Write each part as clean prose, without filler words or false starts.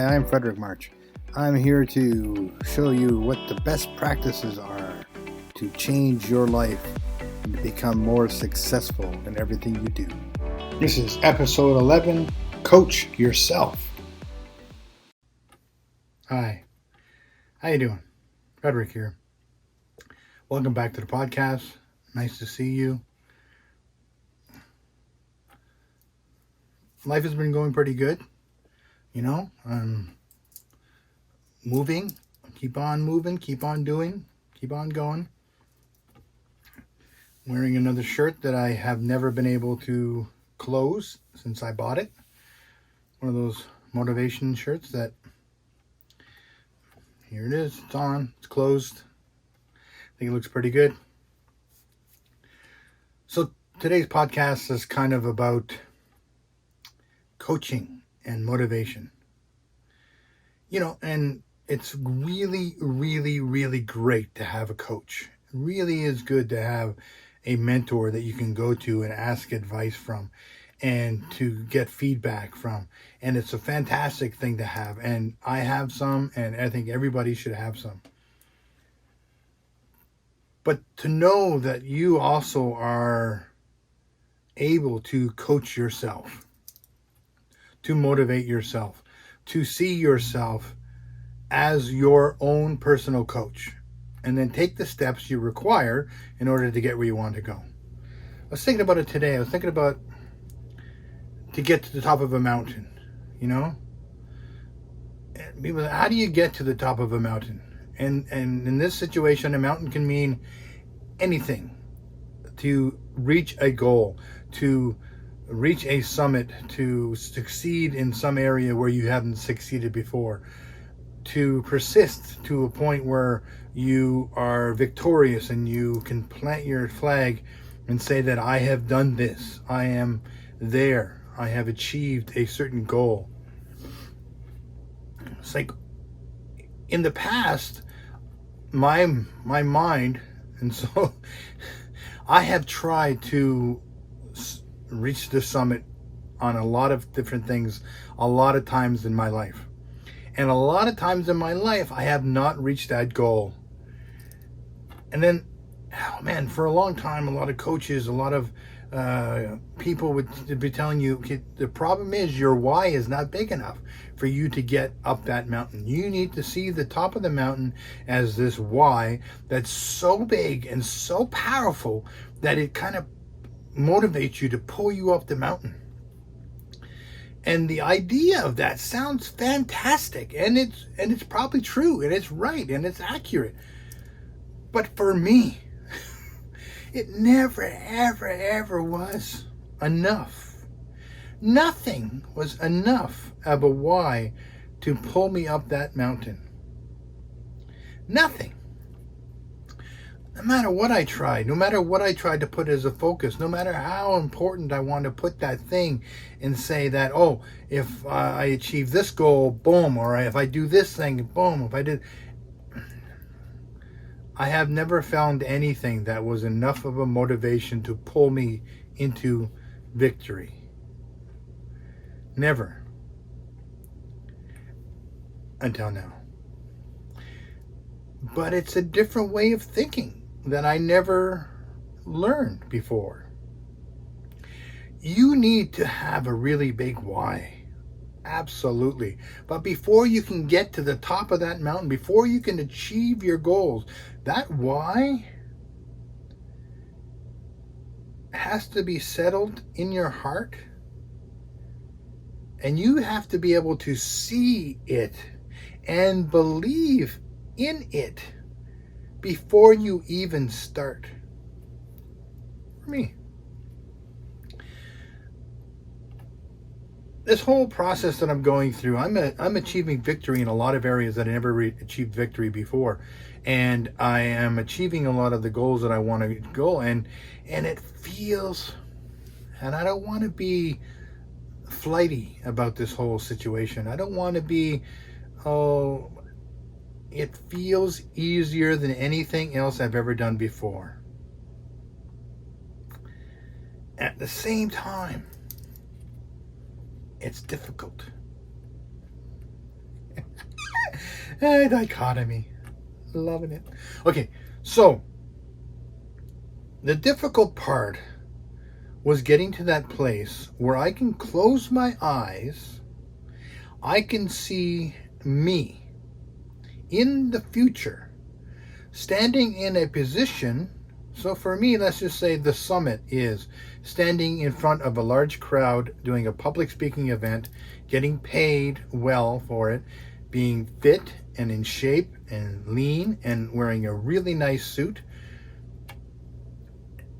I'm Frederick March. I'm here to show you what the best practices are to change your life and to become more successful in everything you do. This is episode 11, Coach Yourself. Hi, how you doing? Frederick here. Welcome back to the podcast. Nice to see you. Life has been going pretty good. I'm moving, keep on moving, keep on doing, keep on going. Wearing another shirt that I have never been able to close since I bought it. One of those motivation shirts that, here it is, it's on, it's closed. I think it looks pretty good. So today's podcast is kind of about coaching and motivation. And it's really, really, really great to have a coach. It really is good to have a mentor that you can go to and ask advice from and to get feedback from. And it's a fantastic thing to have. And I have some, and I think everybody should have some. But to know that you also are able to coach yourself, to motivate yourself, to see yourself as your own personal coach, and then take the steps you require in order to get where you want to go. I was thinking about it today. I was thinking about to get to the top of a mountain, People, how do you get to the top of a mountain? And in this situation, a mountain can mean anything. To reach a goal, to reach a summit, to succeed in some area where you haven't succeeded before, to persist to a point where you are victorious and you can plant your flag and say that I have done this, I am there, I have achieved a certain goal. It's like in the past, my mind, and so I have tried to reach the summit on a lot of different things a lot of times in my life. And a lot of times in my life, I have not reached that goal. And then, for a long time, a lot of coaches, a lot of people would be telling you, the problem is your why is not big enough for you to get up that mountain. You need to see the top of the mountain as this why that's so big and so powerful that it kind of motivates you to pull you up the mountain. And the idea of that sounds fantastic, and it's probably true, and it's right, and it's accurate. But for me, it never, ever, ever was enough. Nothing was enough of a why to pull me up that mountain. Nothing. No matter what I tried, no matter what I tried to put as a focus, no matter how important I want to put that thing and say that, if I achieve this goal, boom, or if I do this thing, boom, if I did. I have never found anything that was enough of a motivation to pull me into victory. Never. Until now. But it's a different way of thinking that I never learned before. You need to have a really big why. Absolutely. But before you can get to the top of that mountain, before you can achieve your goals, that why has to be settled in your heart. And you have to be able to see it and believe in it before you even start. For me, this whole process that I'm going through, I'm achieving victory in a lot of areas that I never achieved victory before, and I am achieving a lot of the goals that I want to go, and it feels, and I don't want to be flighty about this whole situation. I don't want to be, it feels easier than anything else I've ever done before. At the same time, it's difficult. Dichotomy. Loving it. Okay, so the difficult part was getting to that place where I can close my eyes. I can see me in the future, standing in a position. So for me, let's just say the summit is standing in front of a large crowd, doing a public speaking event, getting paid well for it, being fit and in shape and lean and wearing a really nice suit.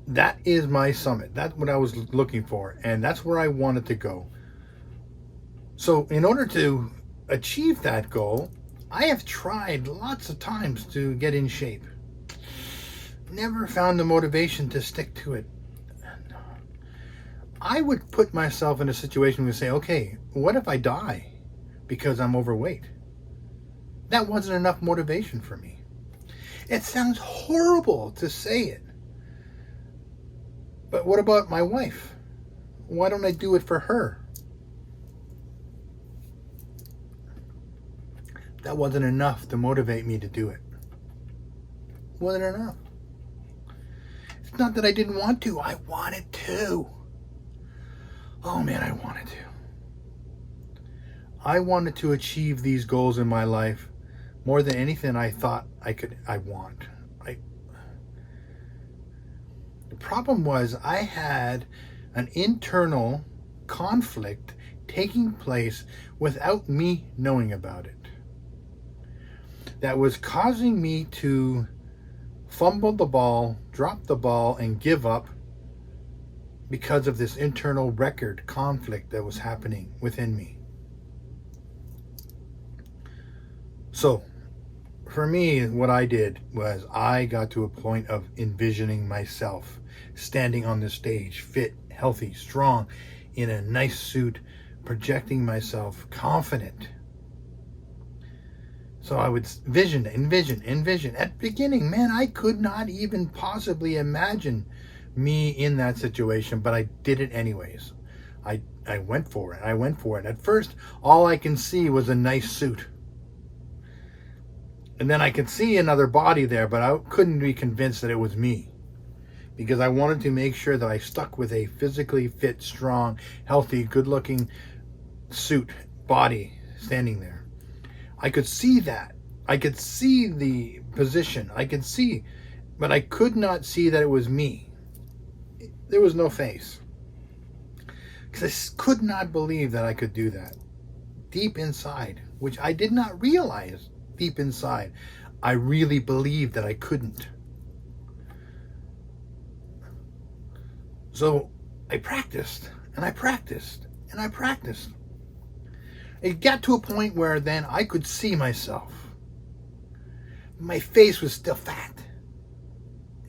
That is my summit. That's what I was looking for, and that's where I wanted to go. So in order to achieve that goal, I have tried lots of times to get in shape. Never found the motivation to stick to it. I would put myself in a situation where I say, okay, what if I die because I'm overweight? That wasn't enough motivation for me. It sounds horrible to say it. But what about my wife? Why don't I do it for her? That wasn't enough to motivate me to do it. Wasn't enough. It's not that I didn't want to. I wanted to. Oh man, I wanted to. I wanted to achieve these goals in my life more than anything I thought I want. The problem was I had an internal conflict taking place without me knowing about it. That was causing me to fumble the ball, drop the ball, and give up because of this internal record conflict that was happening within me. So, for me, what I did was I got to a point of envisioning myself standing on the stage, fit, healthy, strong, in a nice suit, projecting myself confident. So I would envision. At the beginning, man, I could not even possibly imagine me in that situation, but I did it anyways. I went for it. At first, all I can see was a nice suit. And then I could see another body there, but I couldn't be convinced that it was me. Because I wanted to make sure that I stuck with a physically fit, strong, healthy, good-looking suit, body, standing there. I could see that. I could see the position. I could see, but I could not see that it was me. There was no face. Because I could not believe that I could do that. Deep inside, which I did not realize deep inside, I really believed that I couldn't. So I practiced, and I practiced, and I practiced. It got to a point where then I could see myself. My face was still fat.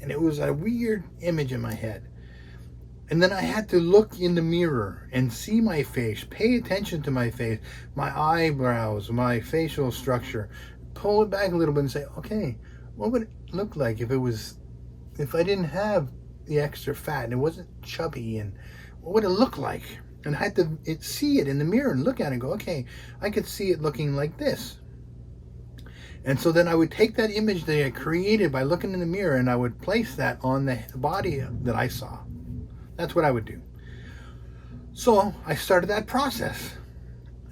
And it was a weird image in my head. And then I had to look in the mirror and see my face, pay attention to my face, my eyebrows, my facial structure, pull it back a little bit and say, okay, what would it look like if I didn't have the extra fat and it wasn't chubby, and what would it look like? And I had to see it in the mirror and look at it and go, okay, I could see it looking like this. And so then I would take that image that I created by looking in the mirror and I would place that on the body that I saw. That's what I would do. So I started that process,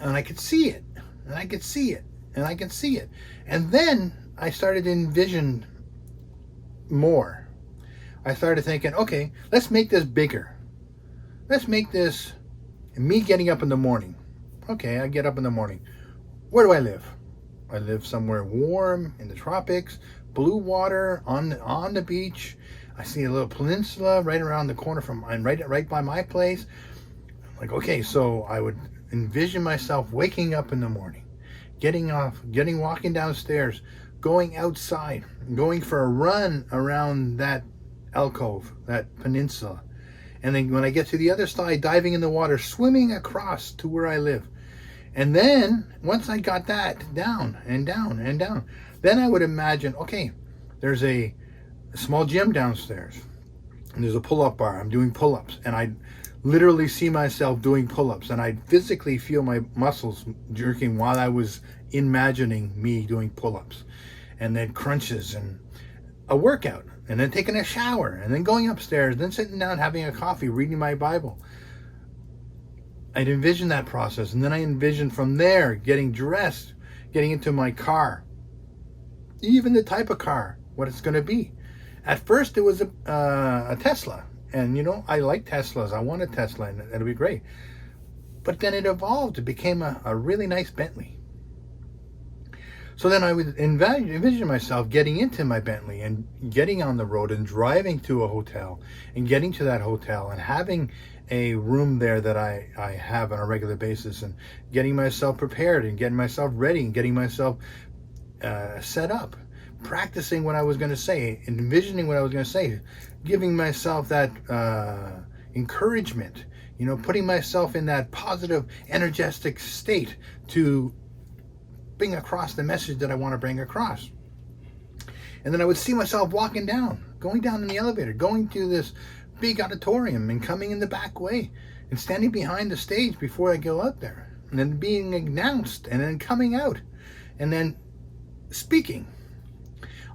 and I could see it, and I could see it, and I could see it. And then I started to envision more. I started thinking, okay, let's make this bigger. Let's make this me getting up in the morning. Okay, I get up in the morning. Where do I live? I live somewhere warm in the tropics, blue water on the beach. I see a little peninsula right around the corner right by my place. Like, okay, so I would envision myself waking up in the morning, walking downstairs, going outside, going for a run around that alcove, that peninsula. And then when I get to the other side, diving in the water, swimming across to where I live. And then once I got that down and down and down, then I would imagine, okay, there's a small gym downstairs and there's a pull-up bar. I'm doing pull-ups, and I literally see myself doing pull-ups, and I physically feel my muscles jerking while I was imagining me doing pull-ups and then crunches and a workout and then taking a shower and then going upstairs, then sitting down, having a coffee, reading my Bible. I'd envision that process, and then I envisioned from there getting dressed, getting into my car, even the type of car, what it's going to be. At first, it was a Tesla, and I like Teslas. I want a Tesla, and it'll be great. But then it evolved. It became a really nice Bentley. So then I would envision myself getting into my Bentley and getting on the road and driving to a hotel and getting to that hotel and having a room there that I have on a regular basis and getting myself prepared and getting myself ready and getting myself set up, practicing what I was going to say, envisioning what I was going to say, giving myself that encouragement, putting myself in that positive, energetic state to bring across the message that I want to bring across. And then I would see myself going down in the elevator, going to this big auditorium and coming in the back way and standing behind the stage before I go out there, and then being announced and then coming out and then speaking.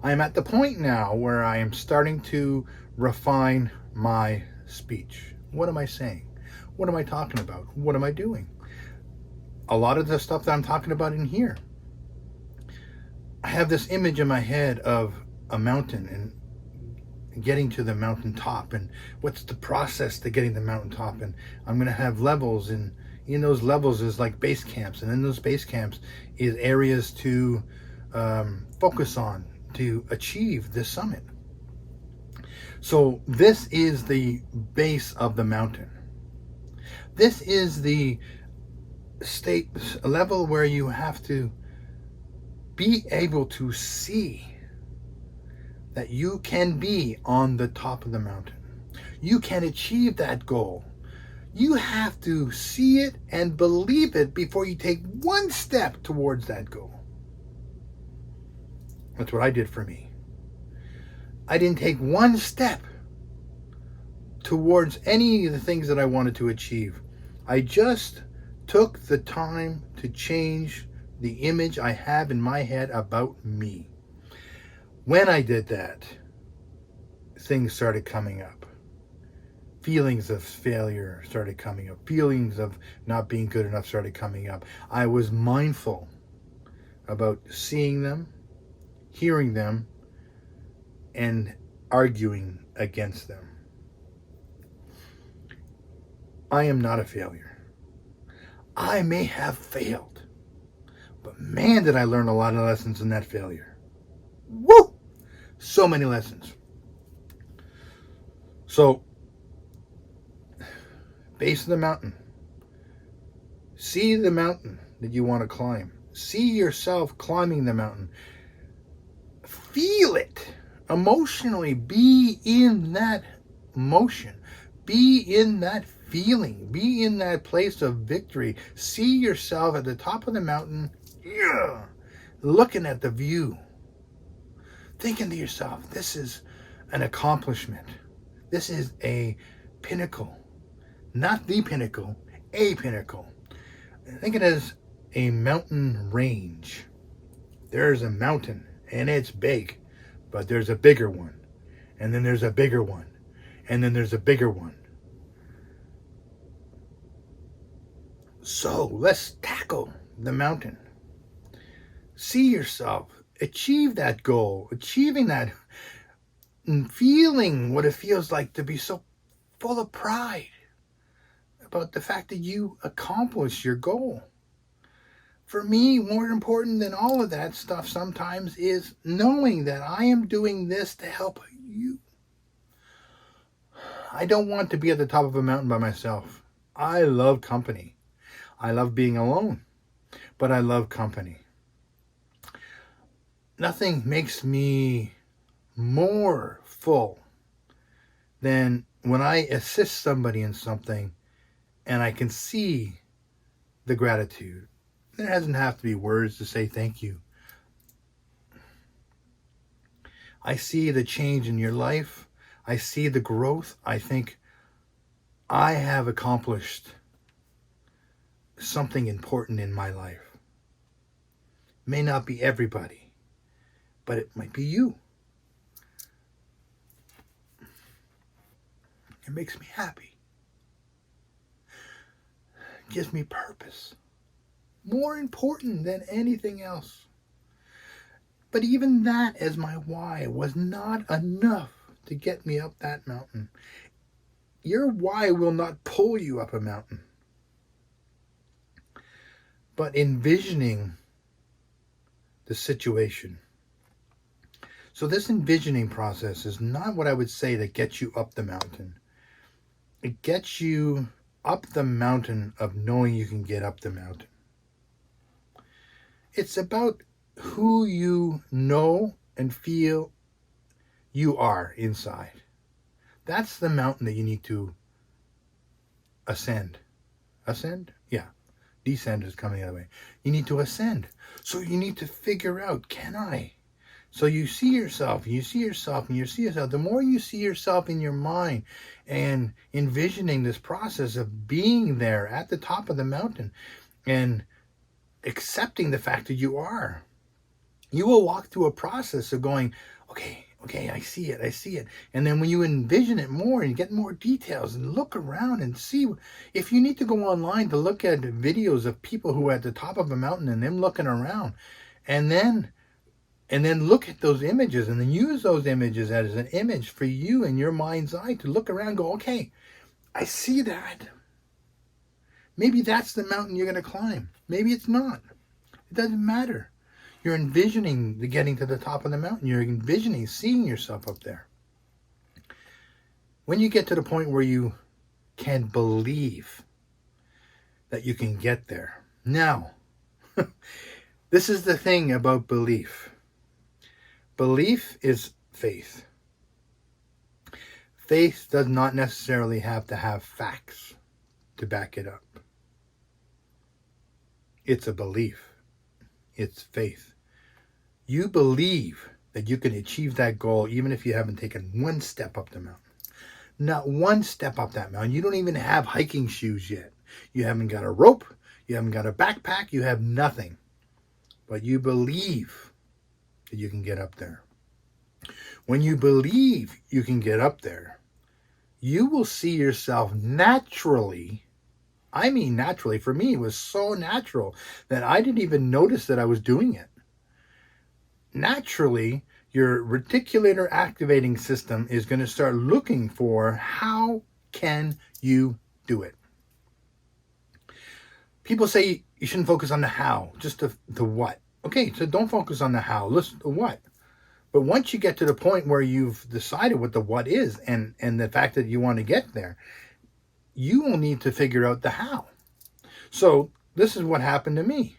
I am at the point now where I am starting to refine my speech. What am I saying? What am I talking about? What am I doing? A lot of the stuff that I'm talking about in here, I have this image in my head of a mountain and getting to the mountaintop, and what's the process to getting the mountaintop, and I'm going to have levels, and in those levels is like base camps, and in those base camps is areas to focus on to achieve this summit. So this is the base of the mountain. This is the state level where you have to be able to see that you can be on the top of the mountain. You can achieve that goal. You have to see it and believe it before you take one step towards that goal. That's what I did for me. I didn't take one step towards any of the things that I wanted to achieve. I just took the time to change the image I have in my head about me. When I did that, things started coming up. Feelings of failure started coming up. Feelings of not being good enough started coming up. I was mindful about seeing them, hearing them, and arguing against them. I am not a failure. I may have failed, but man, did I learn a lot of lessons in that failure. Woo! So many lessons. So, base of the mountain. See the mountain that you want to climb. See yourself climbing the mountain. Feel it emotionally. Be in that motion. Be in that feeling. Be in that place of victory. See yourself at the top of the mountain, looking at the view. Thinking to yourself, this is an accomplishment. This is a pinnacle. Not the pinnacle, a pinnacle. Think it as a mountain range. There's a mountain, and it's big, but there's a bigger one. And then there's a bigger one. And then there's a bigger one. So let's tackle the mountain. See yourself. Achieve that goal. Achieving that. And feeling what it feels like to be so full of pride about the fact that you accomplished your goal. For me, more important than all of that stuff sometimes is knowing that I am doing this to help you. I don't want to be at the top of a mountain by myself. I love company. I love being alone, but I love company. Nothing makes me more full than when I assist somebody in something and I can see the gratitude. There doesn't have to be words to say thank you. I see the change in your life. I see the growth. I think I have accomplished something important in my life. may not be everybody, but it might be you. It makes me happy. It gives me purpose. More important than anything else. But even that as my why was not enough to get me up that mountain. Your why will not pull you up a mountain. But envisioning the situation. So this envisioning process is not what I would say that gets you up the mountain. It gets you up the mountain of knowing you can get up the mountain. It's about who you know and feel you are inside. That's the mountain that you need to ascend. Ascend? Yeah. Descend is coming the other way. You need to ascend. So you need to figure out, can I? So you see yourself, and you see yourself, and you see yourself. The more you see yourself in your mind and envisioning this process of being there at the top of the mountain and accepting the fact that you are, you will walk through a process of going, okay, I see it. And then when you envision it more and get more details and look around and see, if you need to go online to look at videos of people who are at the top of a mountain and them looking around, and then look at those images and then use those images as an image for you in your mind's eye to look around and go, okay, I see that. Maybe that's the mountain you're going to climb. Maybe it's not. It doesn't matter. You're envisioning the getting to the top of the mountain. You're envisioning seeing yourself up there. When you get to the point where you can believe that you can get there. Now, this is the thing about belief. Belief is faith. Faith does not necessarily have to have facts to back it up. It's a belief. It's faith. You believe that you can achieve that goal even if you haven't taken one step up the mountain. Not one step up that mountain. You don't even have hiking shoes yet. You haven't got a rope. You haven't got a backpack. You have nothing. But you believe that you can get up there. When you believe you can get up there, you will see yourself naturally. I mean naturally. For me, it was so natural that I didn't even notice that I was doing it. Naturally, your reticular activating system is going to start looking for how can you do it. People say you shouldn't focus on the how, just the what. Okay, so don't focus on the how, listen to what. But once you get to the point where you've decided what the what is and the fact that you want to get there, you will need to figure out the how. So this is what happened to me.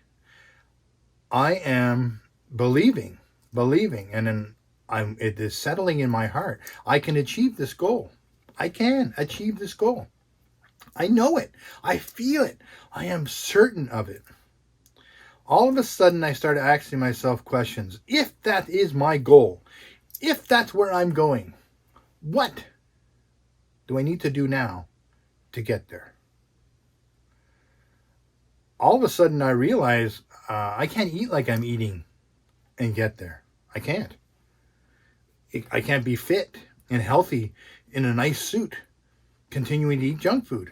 I am believing, and then it is settling in my heart. I can achieve this goal. I can achieve this goal. I know it. I feel it. I am certain of it. All of a sudden, I started asking myself questions. If that is my goal, if that's where I'm going, what do I need to do now to get there? All of a sudden, I realize I can't eat like I'm eating and get there. I can't. I can't be fit and healthy in a nice suit, continuing to eat junk food,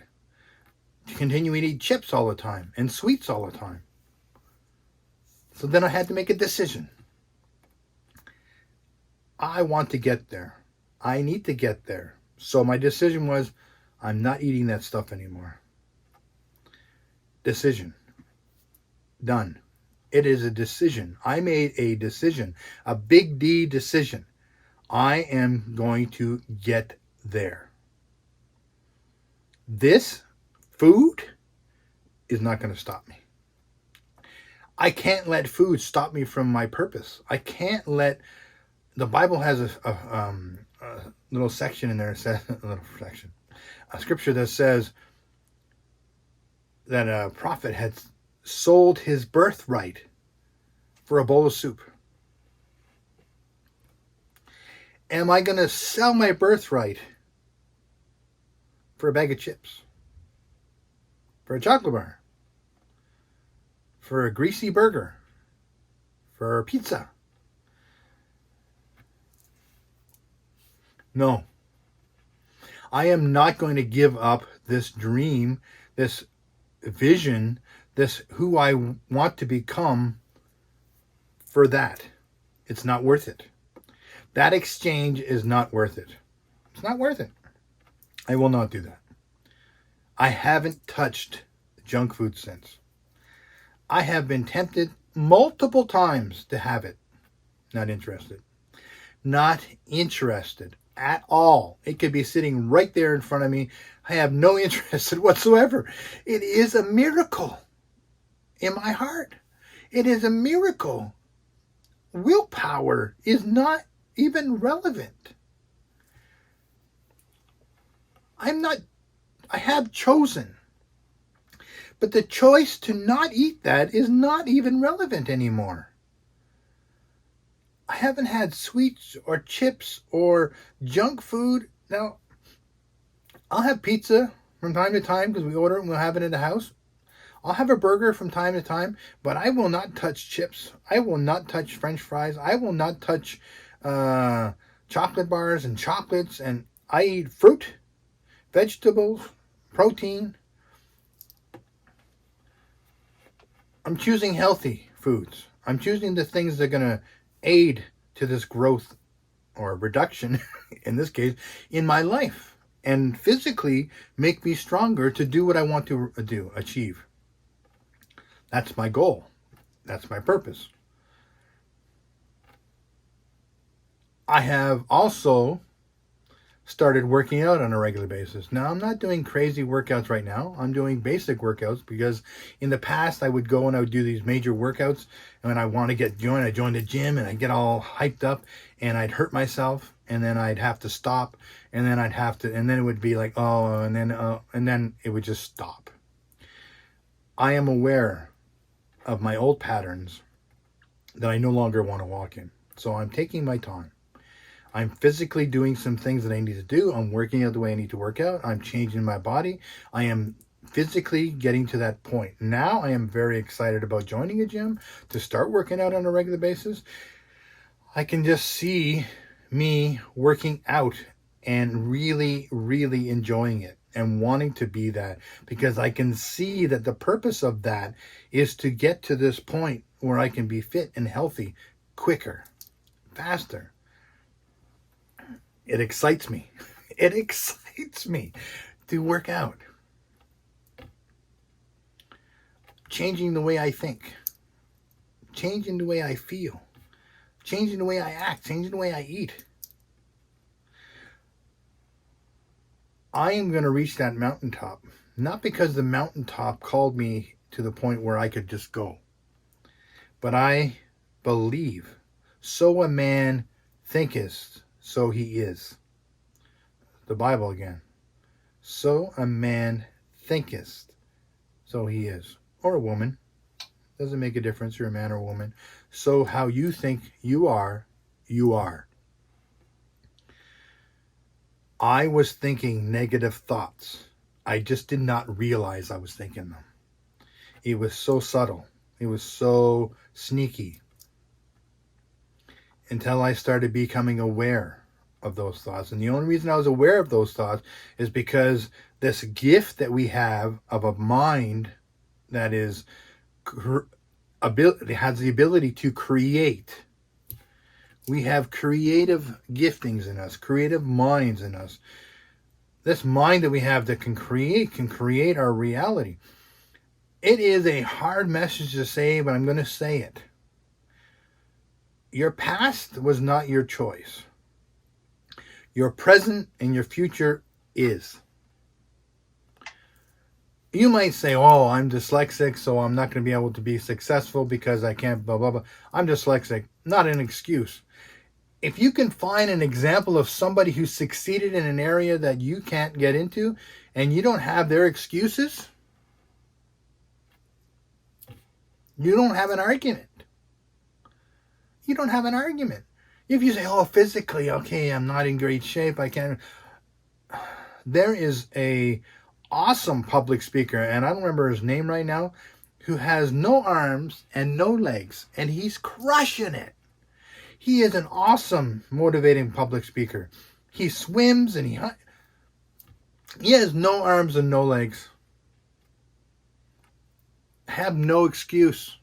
continuing to eat chips all the time and sweets all the time. So then I had to make a decision. I want to get there. I need to get there. So my decision was, I'm not eating that stuff anymore. Decision. Done. It is a decision. I made a decision, a big D decision. I am going to get there. This food is not going to stop me. I can't let food stop me from my purpose. I can't let... The Bible has a little section in there. Says a scripture that says that a prophet had sold his birthright for a bowl of soup. Am I going to sell my birthright for a bag of chips? For a chocolate bar? For a greasy burger? for pizza. No. I am not going to give up this dream, this vision, this who I want to become for that. It's not worth it. That exchange is not worth it. It's not worth it. I will not do that. I haven't touched junk food since. I have been tempted multiple times to have it. Not interested. Not interested at all. It could be sitting right there in front of me. I have no interest whatsoever. It is a miracle in my heart. It is a miracle. Willpower is not even relevant. I have chosen. But the choice to not eat that is not even relevant anymore. I haven't had sweets or chips or junk food. Now, I'll have pizza from time to time because we order it and we'll have it in the house. I'll have a burger from time to time, but I will not touch chips. I will not touch French fries. I will not touch chocolate bars and chocolates. And I eat fruit, vegetables, protein. I'm choosing healthy foods. I'm choosing the things that are going to aid to this growth or reduction, in this case, in my life. And physically make me stronger to do what I want to achieve. That's my goal. That's my purpose. I have also started working out on a regular basis. Now, I'm not doing crazy workouts right now. I'm doing basic workouts because in the past I would go and I would do these major workouts, and when I want to get joined, I joined the gym and I get all hyped up and I'd hurt myself, and then I'd have to stop, and then and then it would be like, and then it would just stop. I am aware of my old patterns that I no longer want to walk in. So I'm taking my time. I'm physically doing some things that I need to do. I'm working out the way I need to work out. I'm changing my body. I am physically getting to that point. Now I am very excited about joining a gym to start working out on a regular basis. I can just see me working out and really, really enjoying it and wanting to be that, because I can see that the purpose of that is to get to this point where I can be fit and healthy quicker, faster. It excites me. It excites me to work out. Changing the way I think. Changing the way I feel. Changing the way I act. Changing the way I eat. I am going to reach that mountaintop. Not because the mountaintop called me to the point where I could just go. But I believe, so a man thinketh, so he is. The Bible again. So a man thinketh, so he is. Or a woman. Doesn't make a difference, you're a man or a woman. So how you think you are, you are. I was thinking negative thoughts. I just did not realize I was thinking them. It was so subtle. It was so sneaky. Until I started becoming aware of those thoughts. And the only reason I was aware of those thoughts is because this gift that we have of a mind that has the ability to create. We have creative giftings in us, creative minds in us. This mind that we have that can create our reality. It is a hard message to say, but I'm going to say it. Your past was not your choice. Your present and your future is. You might say, oh, I'm dyslexic, so I'm not going to be able to be successful because I can't blah, blah, blah. I'm dyslexic. Not an excuse. If you can find an example of somebody who succeeded in an area that you can't get into and you don't have their excuses, you don't have an argument. You don't have an argument. If you say, oh, physically, okay, I'm not in great shape, I can't. There is a awesome public speaker, and I don't remember his name right now. who has no arms and no legs, and he's crushing it. He is an awesome motivating public speaker. He swims and he has no arms and no legs. Have no excuse.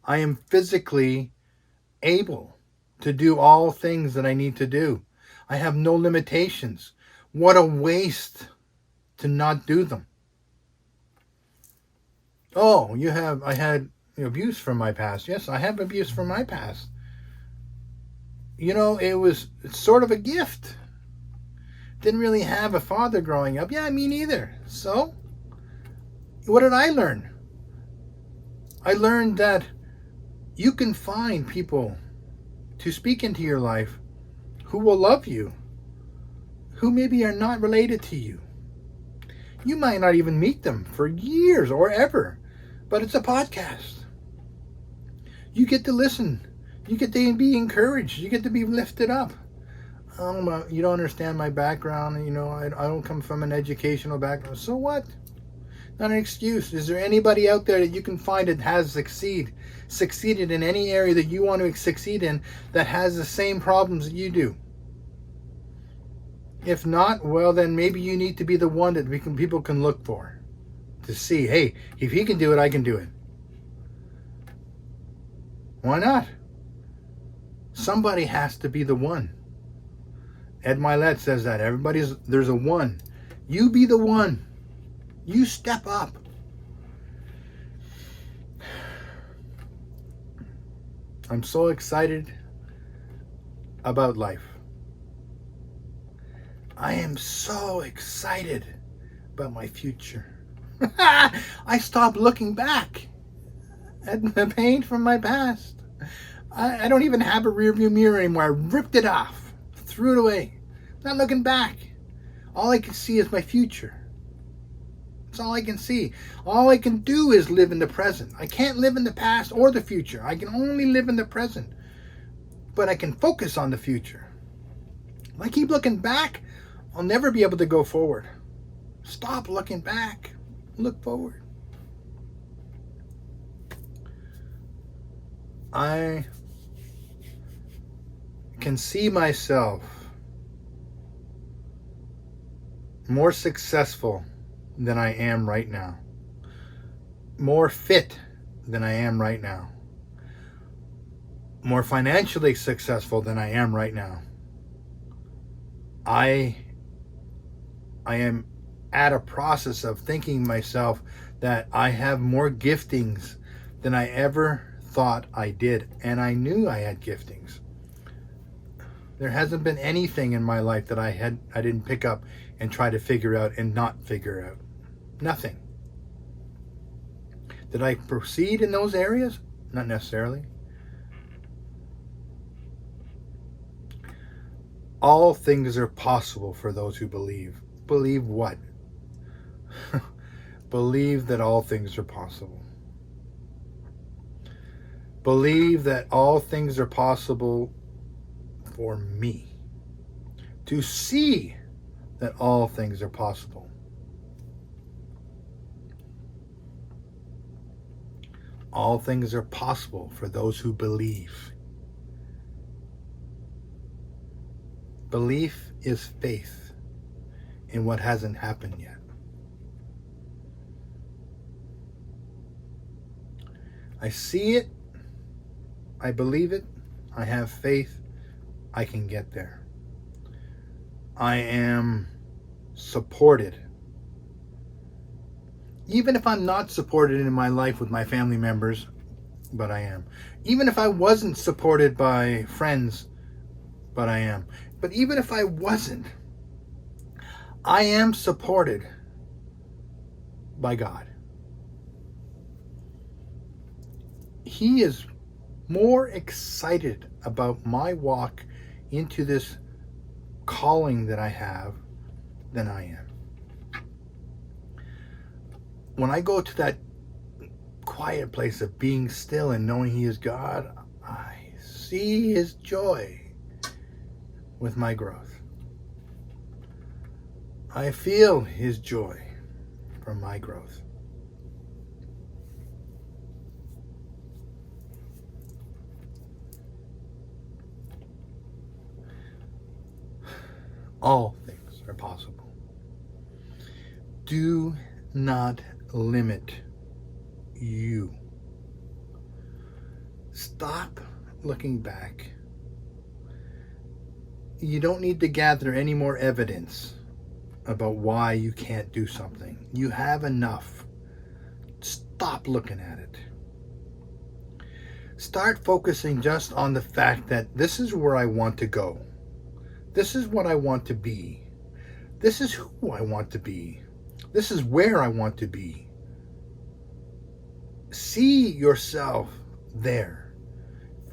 I am physically able to do all things that I need to do. I have no limitations. What a waste to not do them. Oh, I had abuse from my past. Yes, I have abuse from my past. It's sort of a gift. Didn't really have a father growing up. Yeah, me neither. So, what did I learn? I learned that you can find people to speak into your life who will love you, who maybe are not related to you. You might not even meet them for years or ever, but it's a podcast. You get to listen. You get to be encouraged. You get to be lifted up. You don't understand my background. I don't come from an educational background. So what? Not an excuse. Is there anybody out there that you can find that has succeeded in any area that you want to succeed in, that has the same problems that you do? If not, well, then maybe you need to be the one that people can look for to see, hey, if he can do it, I can do it. Why not? Somebody has to be the one. Ed Milet says that there's a one. You be the one. You step up. I'm so excited about life. I am so excited about my future. I stopped looking back at the pain from my past. I don't even have a rearview mirror anymore. I ripped it off, threw it away. Not looking back. All I can see is my future. That's all I can see. All I can do is live in the present. I can't live in the past or the future. I can only live in the present. But I can focus on the future. If I keep looking back, I'll never be able to go forward. Stop looking back. Look forward. I can see myself more successful than I am right now. More fit than I am right now. More financially successful than I am right now. I am at a process of thinking myself that I have more giftings than I ever thought I did. And I knew I had giftings. There hasn't been anything in my life that I didn't pick up and try to figure out and not figure out. Nothing. Did I proceed in those areas? Not necessarily. All things are possible for those who believe. Believe what? Believe that all things are possible. Believe that all things are possible for me. To see that all things are possible. All things are possible for those who believe. Belief is faith in what hasn't happened yet. I see it. I believe it. I have faith. I can get there. I am supported. Even if I'm not supported in my life with my family members, but I am. Even if I wasn't supported by friends, but I am. But even if I wasn't, I am supported by God. He is more excited about my walk into this calling that I have than I am. When I go to that quiet place of being still and knowing He is God, I see His joy with my growth. I feel His joy from my growth. All things are possible. Do not limit you. Stop looking back. You don't need to gather any more evidence about why you can't do something. You have enough. Stop looking at it. Start focusing just on the fact that this is where I want to go. This is what I want to be. This is who I want to be. This is where I want to be. See yourself there.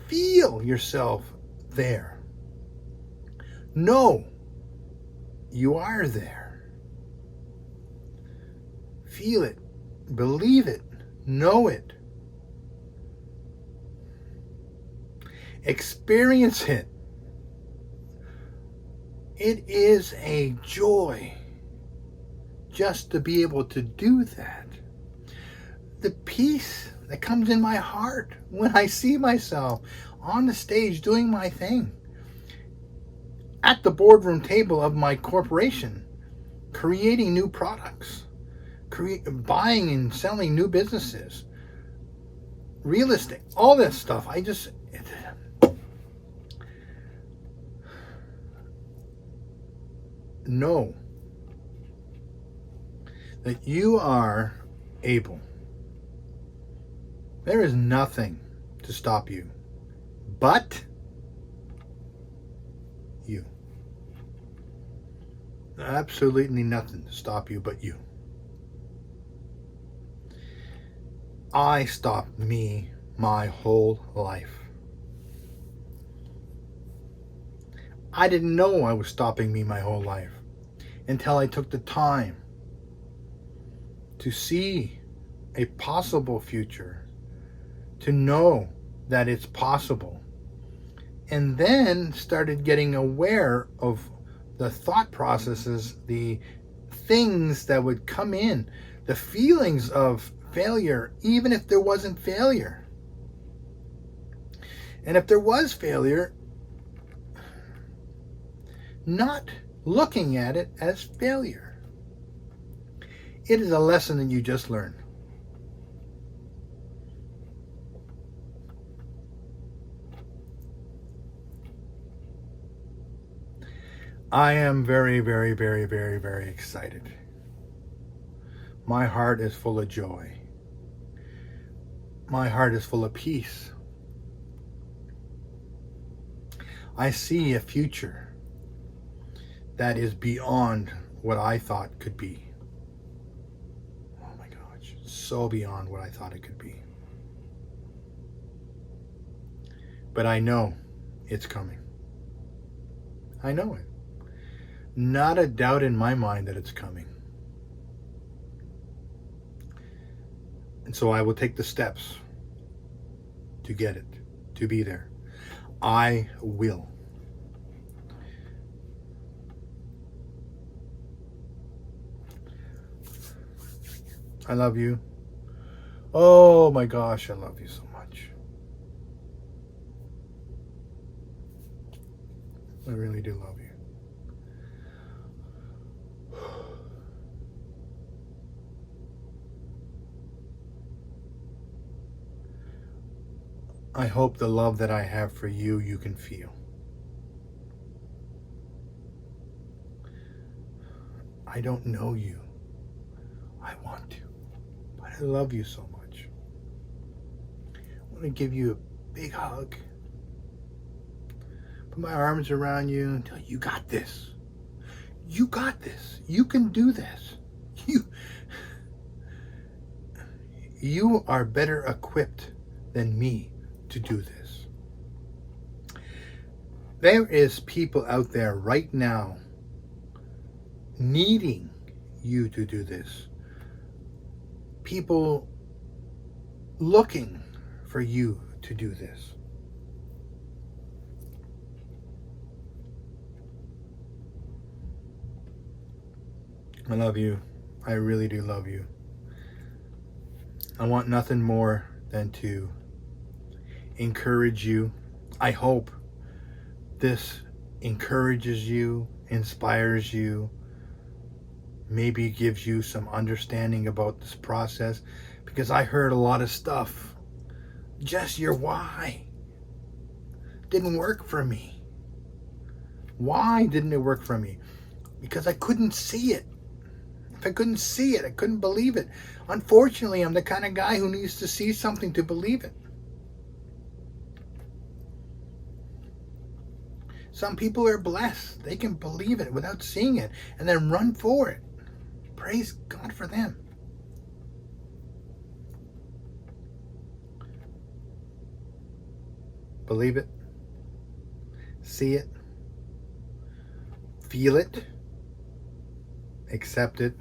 Feel yourself there. Know you are there. Feel it. Believe it. Know it. Experience it. It is a joy just to be able to do that. The peace that comes in my heart when I see myself on the stage doing my thing, at the boardroom table of my corporation, creating new products, buying and selling new businesses, real estate, all that stuff. Know that you are able. There is nothing to stop you but you. Absolutely nothing to stop you but you. I stopped me my whole life. I didn't know I was stopping me my whole life until I took the time to see a possible future, to know that it's possible, and then started getting aware of the thought processes, the things that would come in, the feelings of failure, even if there wasn't failure. And if there was failure, not looking at it as failure. It is a lesson that you just learned. I am very, very, very, very, very excited. My heart is full of joy. My heart is full of peace. I see a future that is beyond what I thought could be. Oh my gosh, so beyond what I thought it could be. But I know it's coming. I know it. Not a doubt in my mind that it's coming. And so I will take the steps to get it, to be there. I will. I love you. Oh my gosh, I love you so much. I really do love you. I hope the love that I have for you, you can feel. I don't know you. I want to. But I love you so much. I want to give you a big hug. Put my arms around you and tell you, you got this. You got this. You can do this. You are better equipped than me to do this. There is people out there right now needing you to do this. People looking for you to do this. I love you. I really do love you. I want nothing more than to encourage you. I hope this encourages you inspires you, maybe gives you some understanding about this process. Because I heard a lot of stuff. Just your why didn't work for me. Why didn't it work for me? Because I couldn't see it. If I couldn't see it, I couldn't believe it. Unfortunately, I'm the kind of guy who needs to see something to believe it. Some people are blessed. They can believe it without seeing it and then run for it. Praise God for them. Believe it. See it. Feel it. Accept it.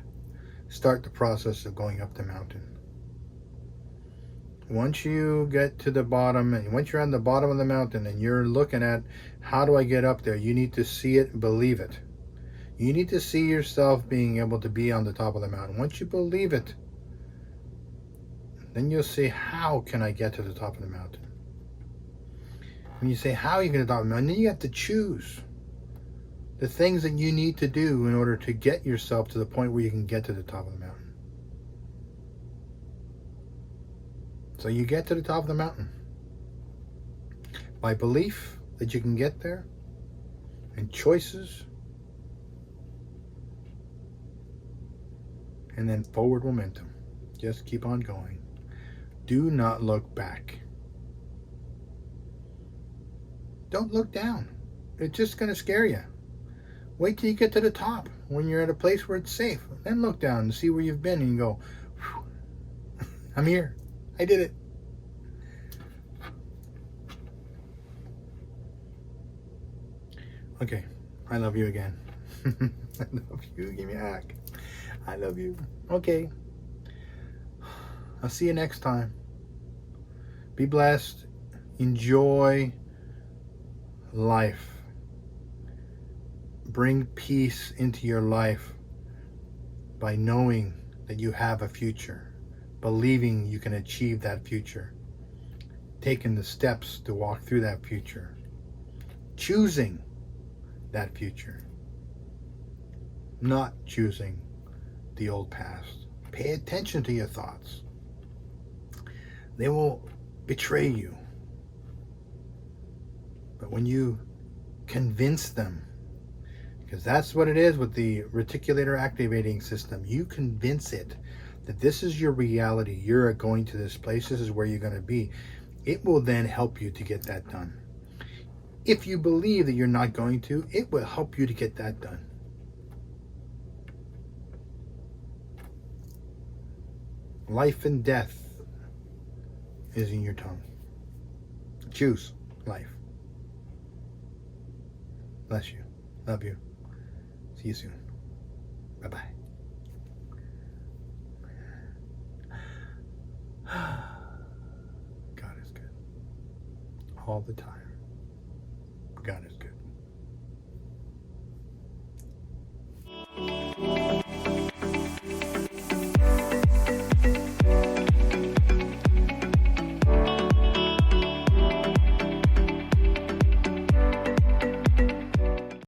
Start the process of going up the mountain. Once you get to the bottom, and once you're on the bottom of the mountain and you're looking at how do I get up there, you need to see it and believe it. You need to see yourself being able to be on the top of the mountain. Once you believe it, then you'll say, how can I get to the top of the mountain? When you say, how are you going to top of the mountain, then you have to choose the things that you need to do in order to get yourself to the point where you can get to the top of the mountain. So you get to the top of the mountain by belief that you can get there, and choices, and then forward momentum. Just keep on going. Do not look back. Don't look down. It's just going to scare you. Wait till you get to the top when you're at a place where it's safe. Then look down and see where you've been and you go, I'm here. I did it. Okay. I love you again. I love you. Give me a hug. I love you. Okay. I'll see you next time. Be blessed. Enjoy life. Bring peace into your life by knowing that you have a future, believing you can achieve that future, taking the steps to walk through that future, choosing that future, not choosing the old past. Pay attention to your thoughts. They will betray you. But when you convince them, because that's what it is with the reticular activating system, you convince it that this is your reality, you're going to this place, this is where you're going to be, it will then help you to get that done. If you believe that you're not going to, it will help you to get that done. Life and death is in your tongue. Choose life. Bless you. Love you. See you soon. Bye-bye. God is good. All the time. God is